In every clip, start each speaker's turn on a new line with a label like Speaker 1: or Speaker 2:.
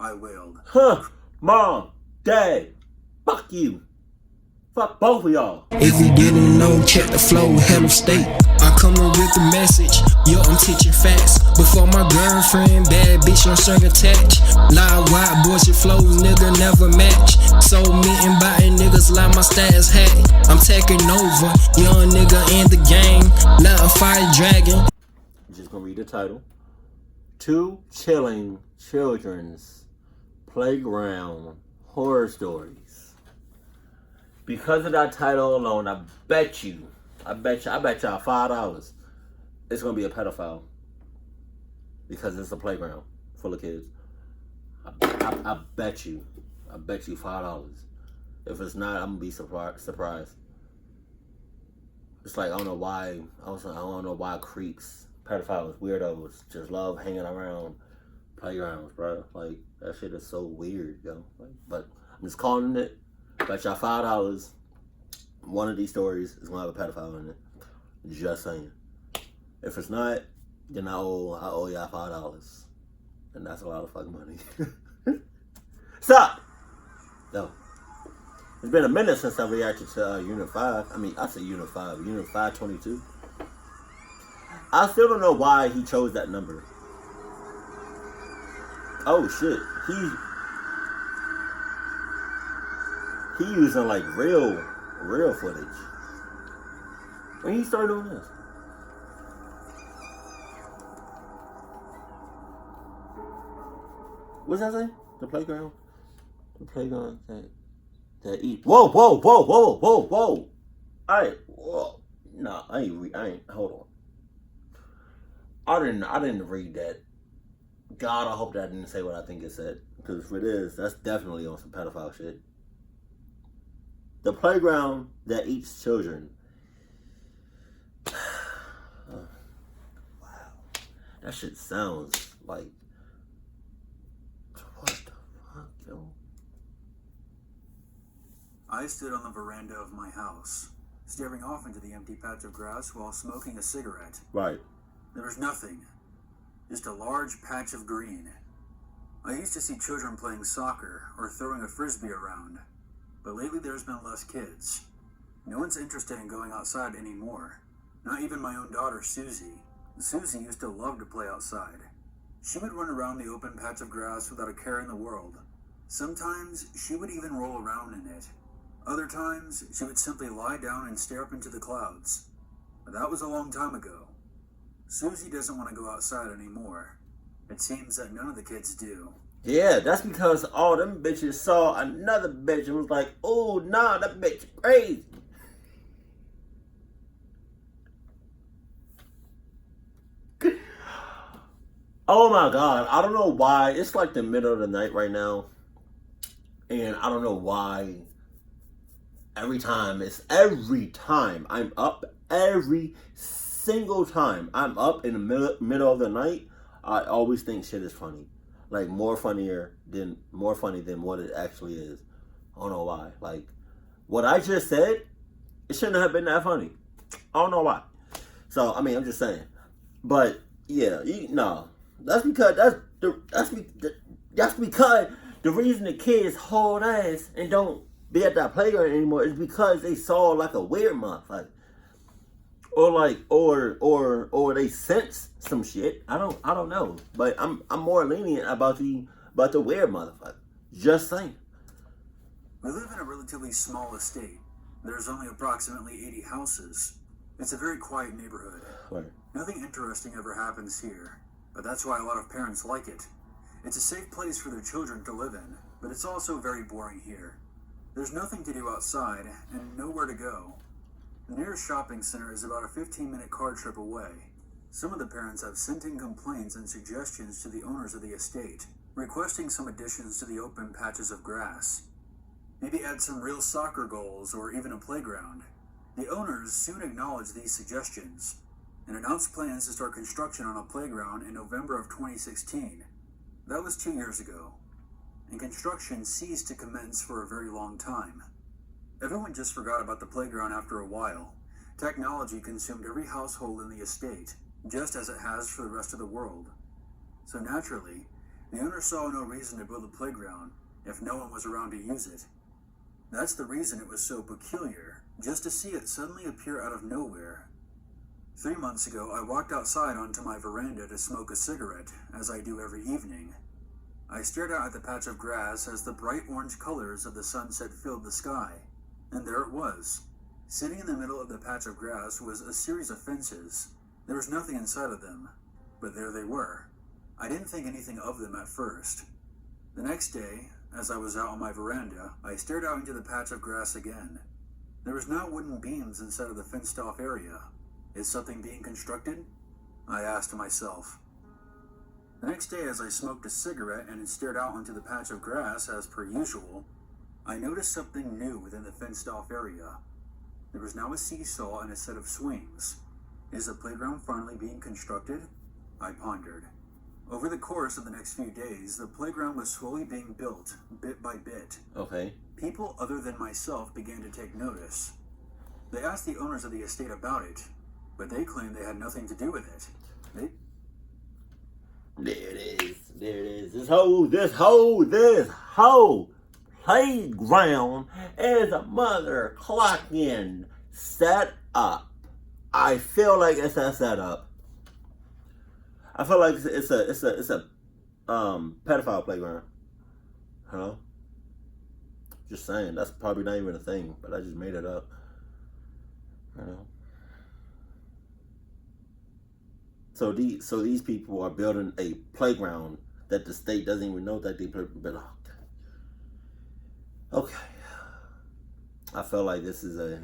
Speaker 1: I wailed.
Speaker 2: Huh, Mom, Dad, fuck you. Fuck both of y'all.
Speaker 3: If you didn't know, check the flow, head of state. I come in with the message, yo, I'm teaching facts. Before my girlfriend, bad bitch, I'm string attached. Live wide bullshit flows, nigga never match. So meeting biting niggas like my stats hat. I'm taking over, young nigga in the game. Let a fire dragon.
Speaker 2: I'm just gonna read the title. 2 chilling children's playground horror stories. Because of that title alone, I bet y'all $5 it's gonna be a pedophile. Because it's a playground full of kids. I bet you $5. If it's not, I'm gonna be surprised. It's like I don't know why creeps, pedophiles, weirdos just love hanging around playgrounds, bro. Like that shit is so weird, yo. Like, but I'm just calling it. Bet y'all $5. One of these stories is gonna have a pedophile in it. Just saying. If it's not, then I owe y'all $5, and that's a lot of fucking money. Stop. No. It's been a minute since I reacted to Unit 5. I mean, I say Unit 5. Unit 522. I still don't know why he chose that number. Oh shit. He using like real footage. When he started doing this. What's that say? The playground? The playground that eat. Whoa. Alright, whoa. No, I ain't hold on. I didn't read that. God, I hope that didn't say what I think it said. Because if it is, that's definitely on some pedophile shit. The playground that eats children. Wow. That shit sounds like... What the fuck, yo?
Speaker 1: I stood on the veranda of my house, staring off into the empty patch of grass while smoking a cigarette.
Speaker 2: Right.
Speaker 1: There was nothing. Just a large patch of green. I used to see children playing soccer or throwing a frisbee around. But lately there's been less kids. No one's interested in going outside anymore. Not even my own daughter, Susie. Susie used to love to play outside. She would run around the open patch of grass without a care in the world. Sometimes she would even roll around in it. Other times, she would simply lie down and stare up into the clouds. But that was a long time ago. Susie doesn't want to go outside anymore. It seems that none of the kids do.
Speaker 2: Yeah, that's because all them bitches saw another bitch and was like, oh, nah, that bitch crazy. Oh my God, I don't know why. It's like the middle of the night right now. And I don't know why. Every time I'm up, every single time I'm up in the middle of the night, I always think shit is funny. Like more funny than what it actually is. I don't know why. Like what I just said, it shouldn't have been that funny. I don't know why. So I mean, I'm just saying. But yeah, that's because the reason the kids hauled ass and don't be at that playground anymore is because they saw like a weird motherfucker. Or they sense some shit. I don't know. But I'm more lenient about the weird motherfucker. Just saying.
Speaker 1: We live in a relatively small estate. There's only approximately 80 houses. It's a very quiet neighborhood.
Speaker 2: Right.
Speaker 1: Nothing interesting ever happens here, but that's why a lot of parents like it. It's a safe place for their children to live in, but it's also very boring here. There's nothing to do outside and nowhere to go. The nearest shopping center is about a 15-minute car trip away. Some of the parents have sent in complaints and suggestions to the owners of the estate, requesting some additions to the open patches of grass. Maybe add some real soccer goals or even a playground. The owners soon acknowledged these suggestions and announced plans to start construction on a playground in November of 2016. That was 2 years ago, and construction ceased to commence for a very long time. Everyone just forgot about the playground after a while. Technology consumed every household in the estate, just as it has for the rest of the world. So naturally, The owner saw no reason to build a playground if no one was around to use it. That's the reason it was so peculiar, just to see it suddenly appear out of nowhere. 3 months ago, I walked outside onto my veranda to smoke a cigarette, as I do every evening. I stared out at the patch of grass as the bright orange colors of the sunset filled the sky, and there it was. Sitting in the middle of the patch of grass was a series of fences. There was nothing inside of them, but there they were. I didn't think anything of them at first. The next day, as I was out on my veranda, I stared out into the patch of grass again. There was now wooden beams inside of the fenced-off area. Is something being constructed? I asked myself. The next day, as I smoked a cigarette and stared out onto the patch of grass as per usual, I noticed something new within the fenced-off area. There was now a seesaw and a set of swings. Is the playground finally being constructed? I pondered. Over the course of the next few days, the playground was slowly being built, bit by bit.
Speaker 2: Okay.
Speaker 1: People other than myself began to take notice. They asked the owners of the estate about it, but they claimed they had nothing to do with it.
Speaker 2: There it is. There it is. This whole playground is a mother clocking set up. I feel like it's a setup. I feel like it's a pedophile playground. Hello? Just saying, that's probably not even a thing, but I just made it up. You know? So these people are building a playground that the state doesn't even know that they built. Okay. I feel like this is a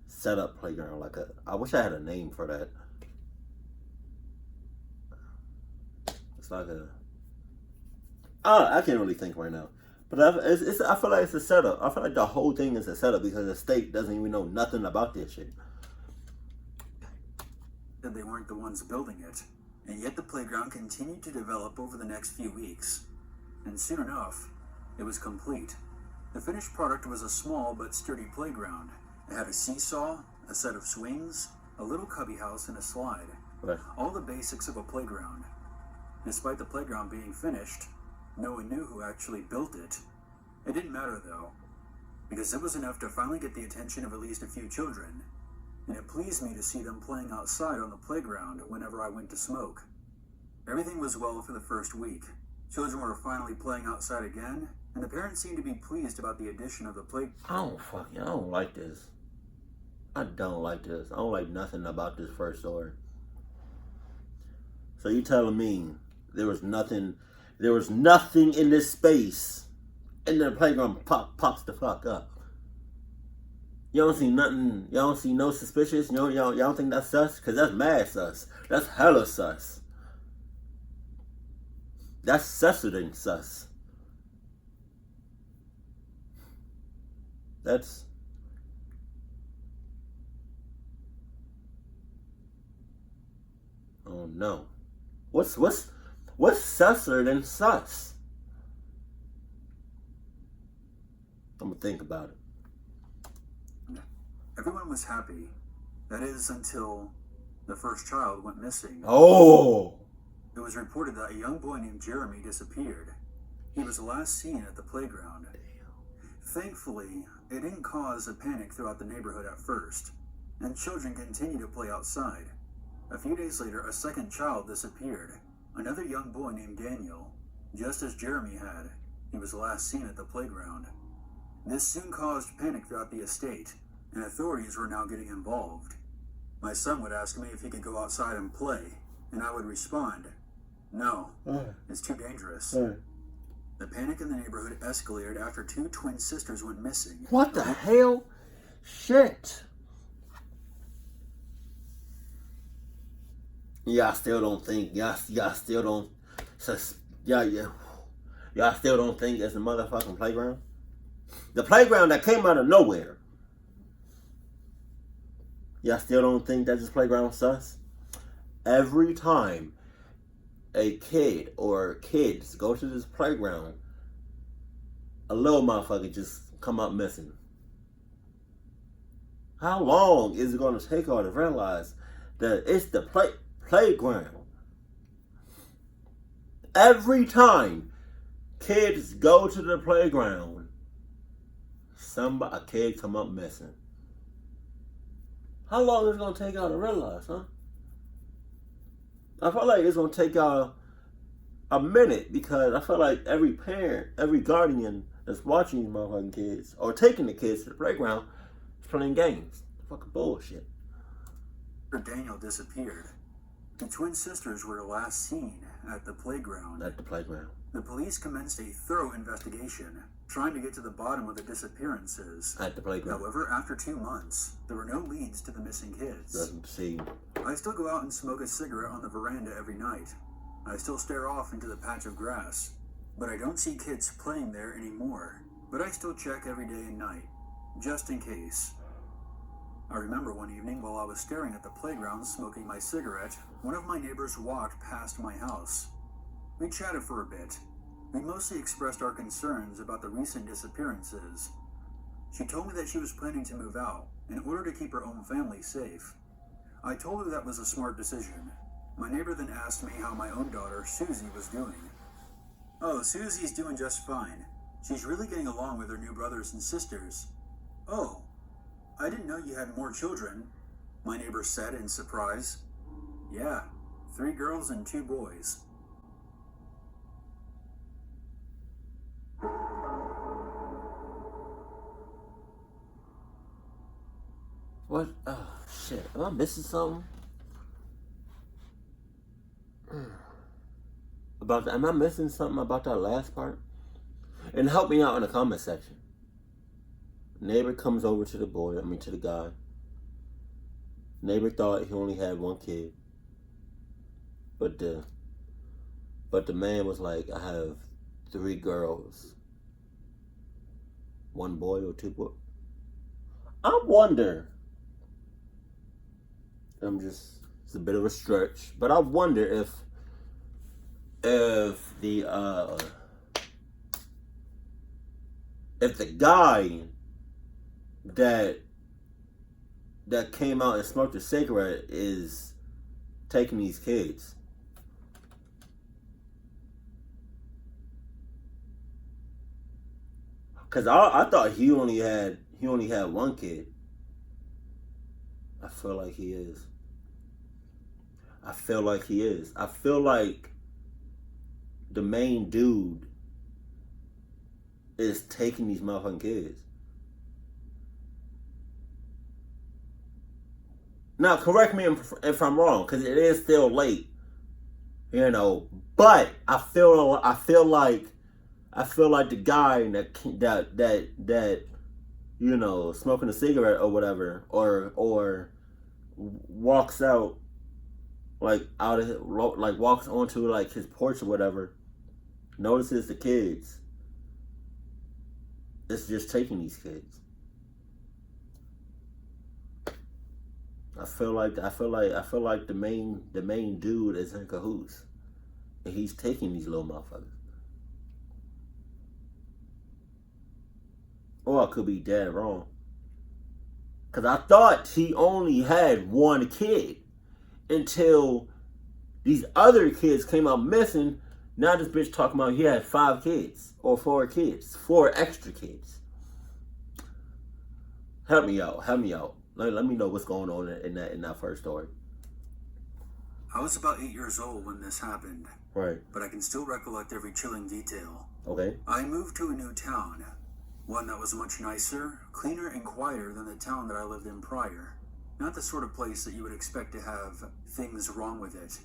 Speaker 2: setup playground. I wish I had a name for that. It's like I can't really think right now. But I feel like it's a setup. I feel like the whole thing is a setup because the state doesn't even know nothing about this shit.
Speaker 1: That they weren't the ones building it, and yet the playground continued to develop over the next few weeks. And soon enough, it was complete. The finished product was a small but sturdy playground. It had a seesaw, a set of swings, a little cubby house, and a slide.
Speaker 2: Right.
Speaker 1: All the basics of a playground. Despite the playground being finished, no one knew who actually built it. It didn't matter though, because it was enough to finally get the attention of at least a few children, and it pleased me to see them playing outside on the playground whenever I went to smoke. Everything was well for the first week. Children were finally playing outside again, and the parents seemed to be pleased about the addition of the play.
Speaker 2: I don't like this. I don't like this. I don't like nothing about this first story. So you telling me there was nothing in this space, and then the playground pops the fuck up. You don't see nothing. Y'all don't see no suspicious. Y'all don't think that's sus? Cause that's mad sus. That's hella sus. That's susser than sus. That's. Oh no. What's susser than sus? I'm gonna think about it.
Speaker 1: Everyone was happy. That is, until the first child went missing.
Speaker 2: Oh!
Speaker 1: It was reported that a young boy named Jeremy disappeared. He was last seen at the playground. Thankfully, it didn't cause a panic throughout the neighborhood at first, and children continued to play outside. A few days later, a second child disappeared. Another young boy named Daniel, just as Jeremy had. He was last seen at the playground. This soon caused panic throughout the estate, and authorities were now getting involved. My son would ask me if he could go outside and play, and I would respond, no, it's too dangerous. The panic in the neighborhood escalated after 2 twin sisters went missing.
Speaker 2: What the hell? Shit. Y'all still don't think it's a motherfucking playground? The playground that came out of nowhere. Y'all still don't think that this playground sus? Every time a kid or kids go to this playground, a little motherfucker just come up missing. How long is it going to take y'all to realize that it's the playground? every time kids go to the playground, a kid come up missing. How long is it gonna take y'all to realize, huh? I feel like it's gonna take y'all a minute, because I feel like every parent, every guardian that's watching these motherfucking kids or taking the kids to the playground is playing games. Fucking bullshit.
Speaker 1: Daniel disappeared. The twin sisters were last seen at the playground. The police commenced a thorough investigation, trying to get to the bottom of the disappearances.
Speaker 2: At the playground.
Speaker 1: However, after 2 months, there were no leads to the missing kids.
Speaker 2: Doesn't seem.
Speaker 1: I still go out and smoke a cigarette on the veranda every night. I still stare off into the patch of grass, but I don't see kids playing there anymore. But I still check every day and night, just in case. I remember one evening while I was staring at the playground smoking my cigarette, one of my neighbors walked past my house. We chatted for a bit. We mostly expressed our concerns about the recent disappearances. She told me that she was planning to move out in order to keep her own family safe. I told her that was a smart decision. My neighbor then asked me how my own daughter, Susie, was doing. Oh, Susie's doing just fine. She's really getting along with her new brothers and sisters. Oh, I didn't know you had more children, my neighbor said in surprise. Yeah, 3 girls and 2 boys.
Speaker 2: What? Oh, shit. Am I missing something? Am I missing something about that last part? And help me out in the comment section. Neighbor comes over to the guy. Neighbor thought he only had 1 kid. But the man was like, I have 3 girls. 1 boy or 2 boys. I wonder. It's a bit of a stretch, but I wonder if the guy that came out and smoked a cigarette is taking these kids. Cause I thought he only had 1 kid. I feel like he is. I feel like the main dude is taking these motherfucking kids. Now, correct me if I'm wrong, because it is still late, But I feel like the guy that smoking a cigarette or whatever, or walks out walks onto his porch or whatever, notices the kids. It's just taking these kids. I feel like the main dude is in cahoots, and he's taking these little motherfuckers. Or I could be dead wrong, cause I thought he only had 1 kid until these other kids came out missing. Now this bitch talking about he had 5 kids or 4 kids, 4 extra kids. Help me out. Let me know what's going on in that first story.
Speaker 1: I was about 8 years old when this happened.
Speaker 2: Right.
Speaker 1: But I can still recollect every chilling detail.
Speaker 2: Okay.
Speaker 1: I moved to a new town, one that was much nicer, cleaner, and quieter than the town that I lived in prior. Not the sort of place that you would expect to have things wrong with it.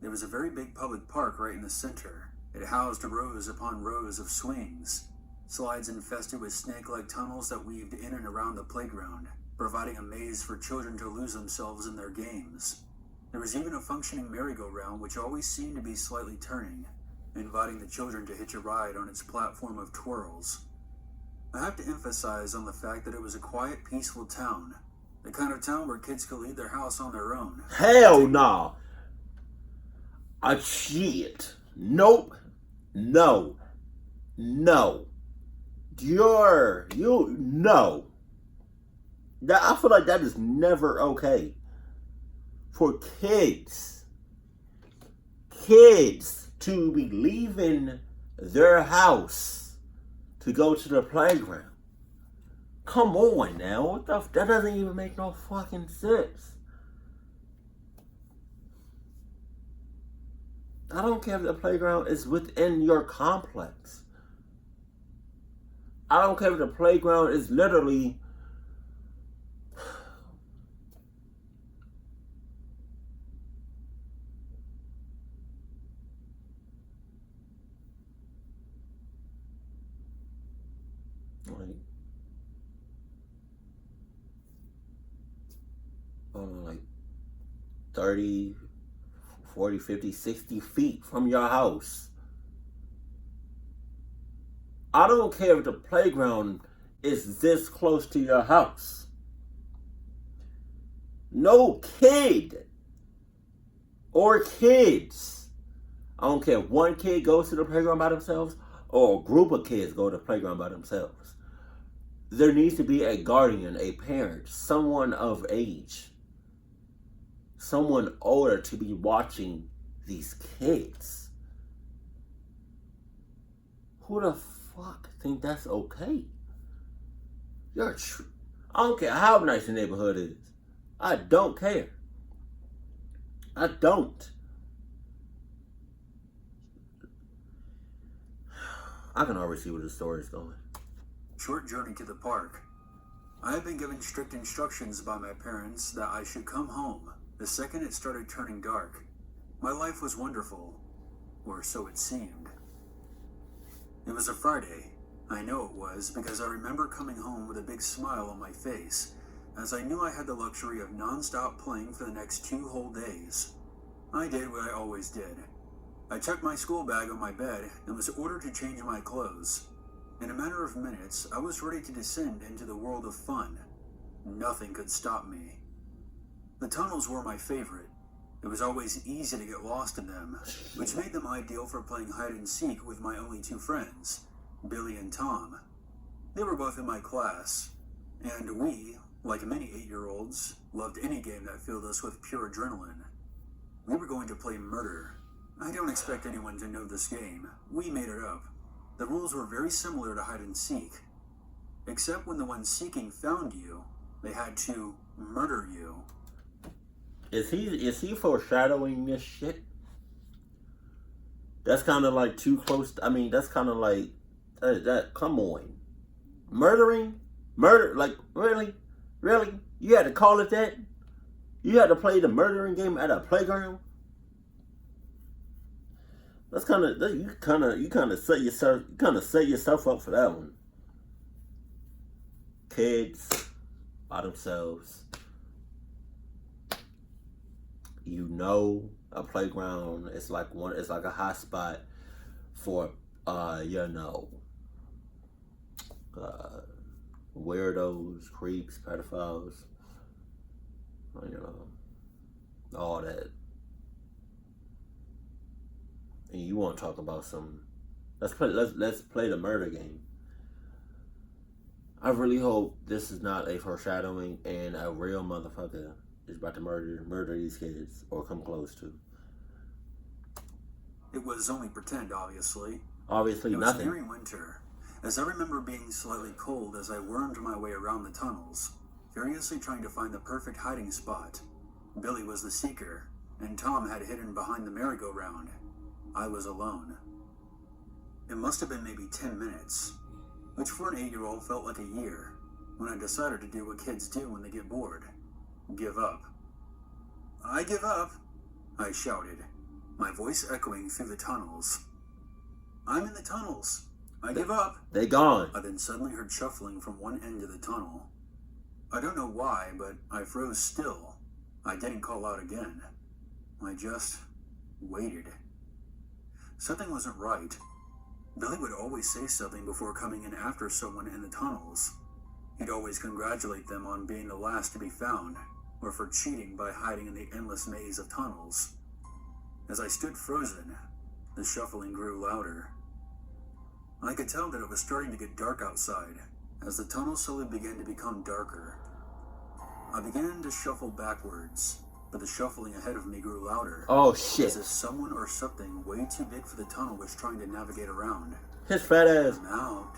Speaker 1: There was a very big public park right in the center. It housed rows upon rows of swings, slides infested with snake-like tunnels that weaved in and around the playground, providing a maze for children to lose themselves in their games. There was even a functioning merry-go-round which always seemed to be slightly turning, inviting the children to hitch a ride on its platform of twirls. I have to emphasize on the fact that it was a quiet, peaceful town. The kind of town where kids could leave their house on their own.
Speaker 2: Hell no. Shit. Nope. No. No. No. I feel like that is never okay. For kids to be leaving their house to go to the playground. Come on now, what the that doesn't even make no fucking sense. I don't care if the playground is within your complex. I don't care if the playground is literally like 30, 40, 50, 60 feet from your house. I don't care if the playground is this close to your house. No kid or kids, I don't care if one kid goes to the playground by themselves or a group of kids go to the playground by themselves. There needs to be a guardian, a parent, someone of age, someone older to be watching these kids. Who the fuck think that's okay? I don't care how nice the neighborhood is. I don't care. I don't. I can already see where the story's going.
Speaker 1: Short journey to the park. I had been given strict instructions by my parents that I should come home the second it started turning dark. My life was wonderful, or so it seemed. It was a Friday. I know it was because I remember coming home with a big smile on my face, as I knew I had the luxury of non-stop playing for the next 2 whole days. I did what I always did. I checked my school bag on my bed and was ordered to change my clothes. In a matter of minutes, I was ready to descend into the world of fun. Nothing could stop me. The tunnels were my favorite. It was always easy to get lost in them, which made them ideal for playing hide and seek with my only 2 friends, Billy and Tom. They were both in my class, and we, like many 8-year-olds, loved any game that filled us with pure adrenaline. We were going to play murder. I don't expect anyone to know this game. We made it up. The rules were very similar to hide and seek, except when the one seeking found you, they had to murder you.
Speaker 2: Is he foreshadowing this shit? That's kind of like too close. That's kind of like that. Come on, murder? Like really? You had to call it that? You had to play the murdering game at a playground? That's you kind of set yourself up for that one. Kids by themselves. A playground is like a hot spot for weirdos, creeps, pedophiles, all that. And you want to talk about some? Let's play the murder game. I really hope this is not a foreshadowing and a real motherfucker is about to murder these kids or come close to.
Speaker 1: It was only pretend, obviously.
Speaker 2: Obviously, nothing.
Speaker 1: It was nearing winter, as I remember being slightly cold as I wormed my way around the tunnels, furiously trying to find the perfect hiding spot. Billy was the seeker, and Tom had hidden behind the merry-go-round. I was alone. It must have been maybe 10 minutes, which for an 8-year-old felt like a year, when I decided to do what kids do when they get bored. Give up. I give up, I shouted, my voice echoing through the tunnels. I'm in the tunnels. I give up.
Speaker 2: They gone.
Speaker 1: I then suddenly heard shuffling from one end of the tunnel. I don't know why, but I froze still. I didn't call out again. I just waited. Something wasn't right. Billy would always say something before coming in after someone in the tunnels. He'd always congratulate them on being the last to be found, or for cheating by hiding in the endless maze of tunnels. As I stood frozen, the shuffling grew louder. I could tell that it was starting to get dark outside, as the tunnel slowly began to become darker. I began to shuffle backwards, but the shuffling ahead of me grew louder.
Speaker 2: Oh shit.
Speaker 1: As if someone or something way too big for the tunnel was trying to navigate around.
Speaker 2: His fat ass.
Speaker 1: I'm out.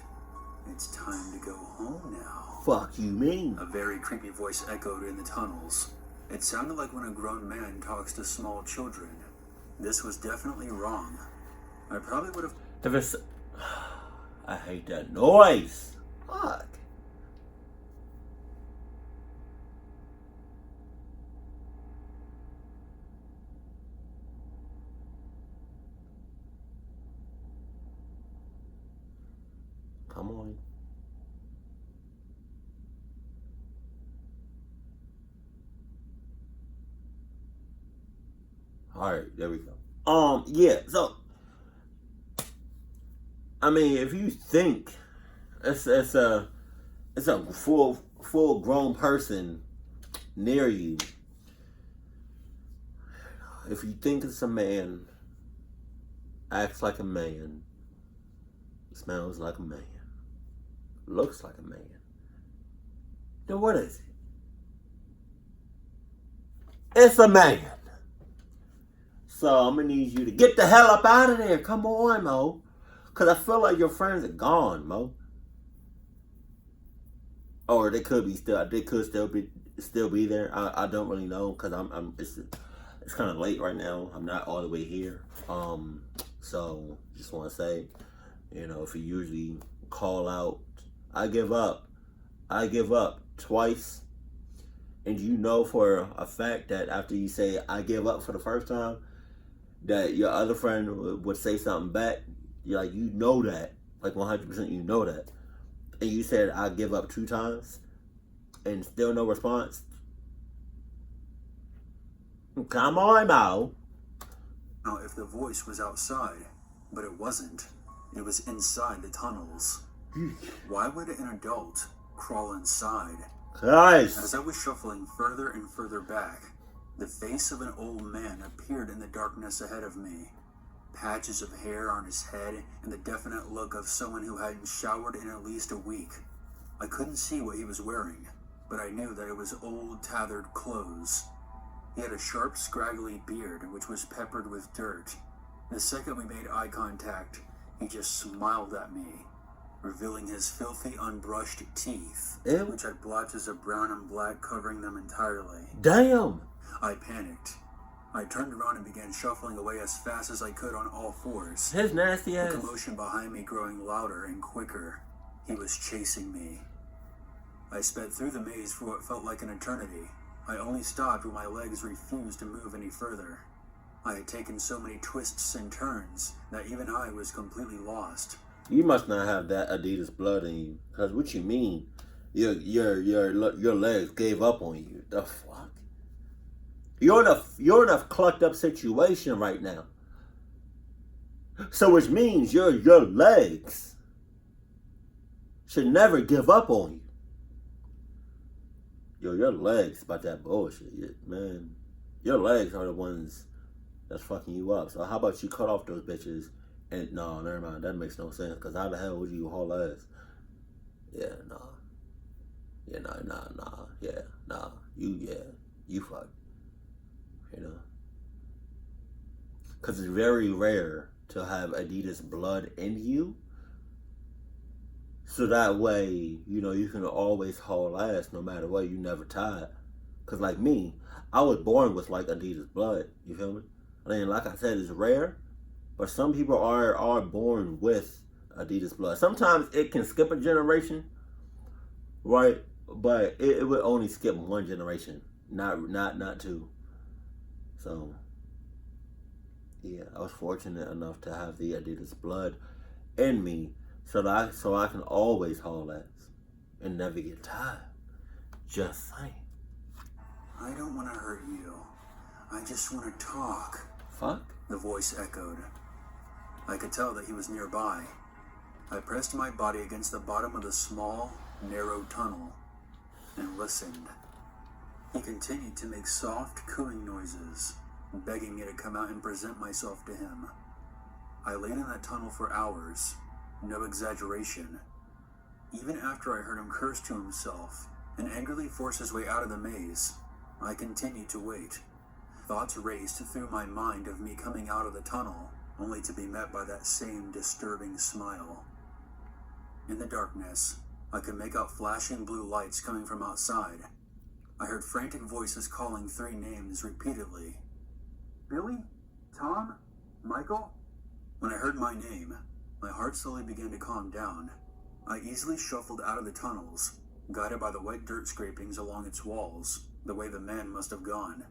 Speaker 1: It's time to go home now.
Speaker 2: Fuck you mean?
Speaker 1: A very creepy voice echoed in the tunnels. It sounded like when a grown man talks to small children. This was definitely wrong. I probably would have...
Speaker 2: I hate that noise. Fuck. Come on. Alright, there we go. Yeah, so I mean, if you think it's a full grown person near you, if you think it's a man, acts like a man, smells like a man, looks like a man, then what is it? It's a man. So I'm gonna need you to get the hell up out of there. Come on, Mo. Cause I feel like your friends are gone, Mo. Or they could still be there. I don't really know, cause it's kind of late right now. I'm not all the way here. So just want to say, if you usually call out, I give up twice, and you know for a fact that after you say I give up for the first time, that your other friend would say something back. You're like, that, like 100% you know that, and you said I give up 2 times, and still no response. Come on, Mo.
Speaker 1: Now, if the voice was outside, but it wasn't. It was inside the tunnels. Why would an adult crawl inside?
Speaker 2: Christ.
Speaker 1: As I was shuffling further and further back, the face of an old man appeared in the darkness ahead of me. Patches of hair on his head and the definite look of someone who hadn't showered in at least a week. I couldn't see what he was wearing, but I knew that it was old, tattered clothes. He had a sharp, scraggly beard, which was peppered with dirt. The second we made eye contact, he just smiled at me, revealing his filthy, unbrushed teeth,
Speaker 2: Ew.
Speaker 1: which had blotches of brown and black covering them entirely.
Speaker 2: Damn.
Speaker 1: I panicked. I turned around and began shuffling away as fast as I could on all fours.
Speaker 2: His nasty ass.
Speaker 1: The commotion behind me growing louder and quicker. He was chasing me. I sped through the maze for what felt like an eternity. I only stopped when my legs refused to move any further. I had taken so many twists and turns that even I was completely lost.
Speaker 2: You must not have that Adidas blood in you. Cause what you mean? Your legs gave up on you. The fuck? You're in a clucked up situation right now. So which means your legs should never give up on you. Your legs about that bullshit, man. Your legs are the ones that's fucking you up. So how about you cut off those bitches? And no, never mind. That makes no sense. Cause how the hell would you haul ass? Yeah, nah. Yeah, nah. Yeah, nah. You fuck. Because it's very rare to have Adidas blood in you. So that way, you can always haul ass no matter what. You never tired. Because like me, I was born with like Adidas blood. You feel me? I mean, like I said, it's rare. But some people are born with Adidas blood. Sometimes it can skip a generation. Right? But it would only skip one generation. Not 2. So, yeah, I was fortunate enough to have the Adidas blood in me so I can always haul ass and never get tired. Just saying.
Speaker 1: I don't want to hurt you. I just want to talk.
Speaker 2: Fuck?
Speaker 1: The voice echoed. I could tell that he was nearby. I pressed my body against the bottom of the small, narrow tunnel and listened. He continued to make soft, cooing noises, begging me to come out and present myself to him. I laid in that tunnel for hours, no exaggeration. Even after I heard him curse to himself and angrily force his way out of the maze, I continued to wait. thoughts raced through my mind of me coming out of the tunnel, only to be met by that same disturbing smile. In the darkness, I could make out flashing blue lights coming from outside. I heard frantic voices calling 3 names repeatedly. Billy? Tom? Michael? When I heard my name, my heart slowly began to calm down. I easily shuffled out of the tunnels, guided by the wet dirt scrapings along its walls, the way the man must have gone.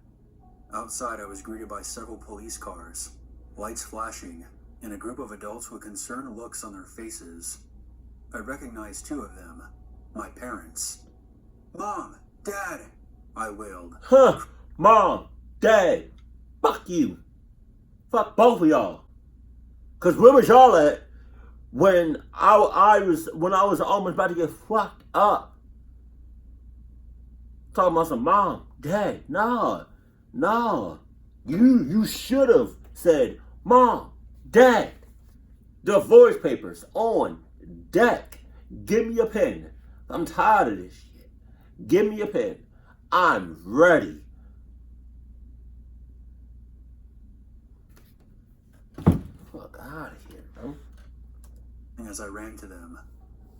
Speaker 1: Outside, I was greeted by several police cars, lights flashing, and a group of adults with concerned looks on their faces. I recognized 2 of them, my parents. Mom! Dad! I wailed.
Speaker 2: Huh! Mom! Dad! Fuck you! Fuck both of y'all! Cause where was y'all at when I was almost about to get fucked up? Talking about some mom, dad, nah. You should have said, Mom, Dad, divorce papers on deck. Give me a pen. I'm tired of this shit. Give me a pen. I'm ready. Fuck out of here, bro.
Speaker 1: As I ran to them,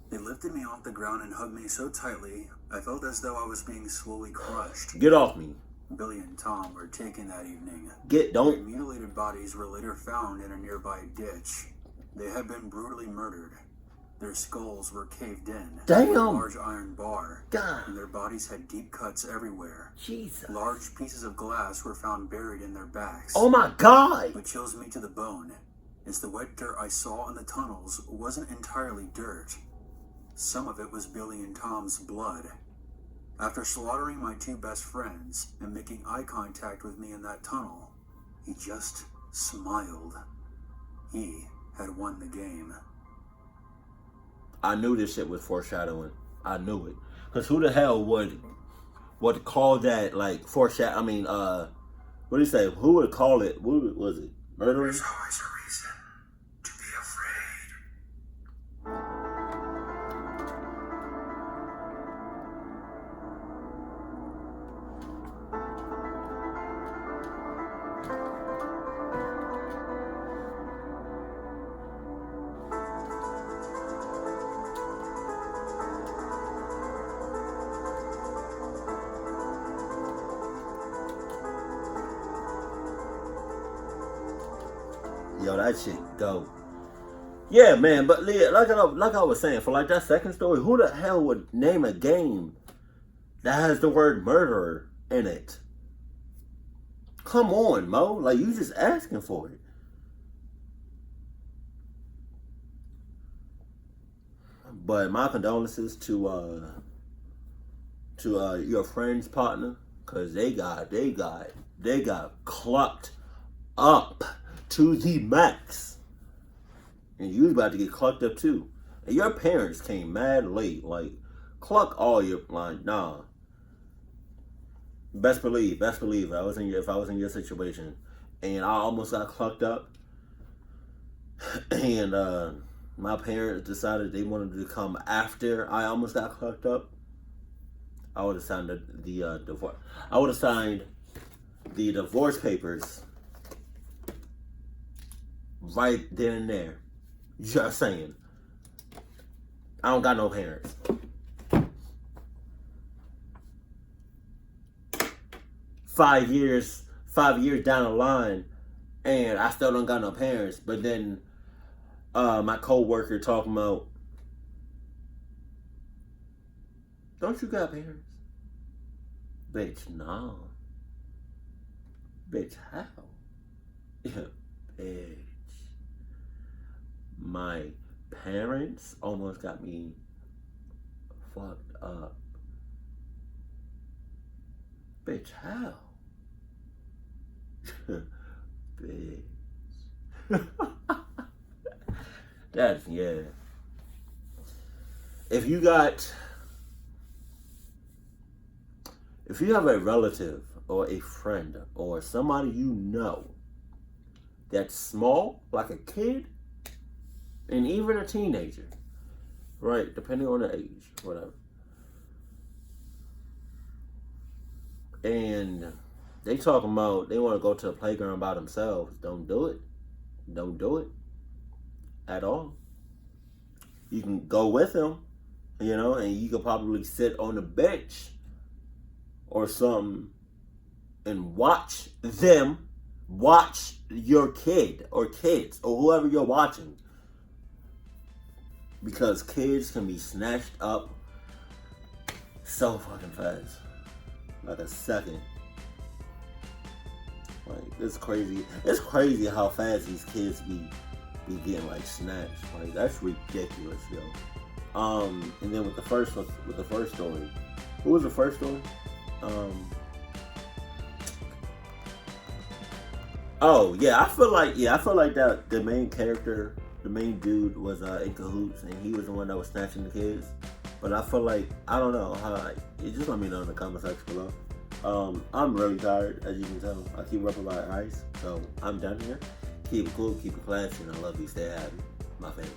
Speaker 1: they lifted me off the ground and hugged me so tightly, I felt as though I was being slowly crushed.
Speaker 2: Get off me.
Speaker 1: Billy and Tom were taken that evening.
Speaker 2: Their
Speaker 1: Their mutilated bodies were later found in a nearby ditch. They had been brutally murdered. Their skulls were caved in.
Speaker 2: Damn.
Speaker 1: With a large iron bar.
Speaker 2: God.
Speaker 1: And their bodies had deep cuts everywhere.
Speaker 2: Jesus.
Speaker 1: Large pieces of glass were found buried in their backs.
Speaker 2: Oh my God.
Speaker 1: What chills me to the bone is the wet dirt I saw in the tunnels wasn't entirely dirt. Some of it was Billy and Tom's blood. After slaughtering my 2 best friends and making eye contact with me in that tunnel, he just smiled. He had won the game.
Speaker 2: I knew this shit was foreshadowing. I knew it. Cause who the hell would call that like foreshadow? I mean, what do you say? Who would call it? What was it? Murdering?
Speaker 1: There's always a reason to be afraid.
Speaker 2: Yo, that shit dope. Yeah, man, but like I was saying, for like that second story, who the hell would name a game that has the word murderer in it? Come on, Mo. Like, you just asking for it. But my condolences to your friend's partner, cause they got clucked up to the max. And you was about to get clucked up too. And your parents came mad late. Like, cluck all your, like, nah. Best believe, if I was in your situation and I almost got clucked up and my parents decided they wanted to come after I almost got clucked up, I would have signed the divorce. I would have signed the divorce papers right then and there. Just saying. I don't got no parents. Five years down the line, and I still don't got no parents. But then my co-worker talking about, don't you got parents? Bitch, no. Bitch, how? Yeah, bitch. My parents almost got me fucked up. Bitch, how? Bitch. That's, yeah. If you have a relative or a friend or somebody you know that's small, like a kid, and even a teenager, right, depending on the age, whatever, and They talking about they want to go to the playground by themselves. Don't do it. Don't do it at all. You can go with them, you know, and you could probably sit on the bench or something and watch them watch your kid or kids or whoever you're watching. Because kids can be snatched up so fucking fast. Like a second. Like, it's crazy. It's crazy how fast these kids be getting like snatched. Like, that's ridiculous, yo. And then with the first story, who was the first story? Oh yeah, I feel like that the main character, the main dude was in cahoots, and he was the one that was snatching the kids. But I feel like I don't know how. You just let me know in the comment section below. I'm really tired, as you can tell. I keep rubbing my eyes, so I'm done here. Keep it cool, keep it classy, and I love you. Stay happy, my family.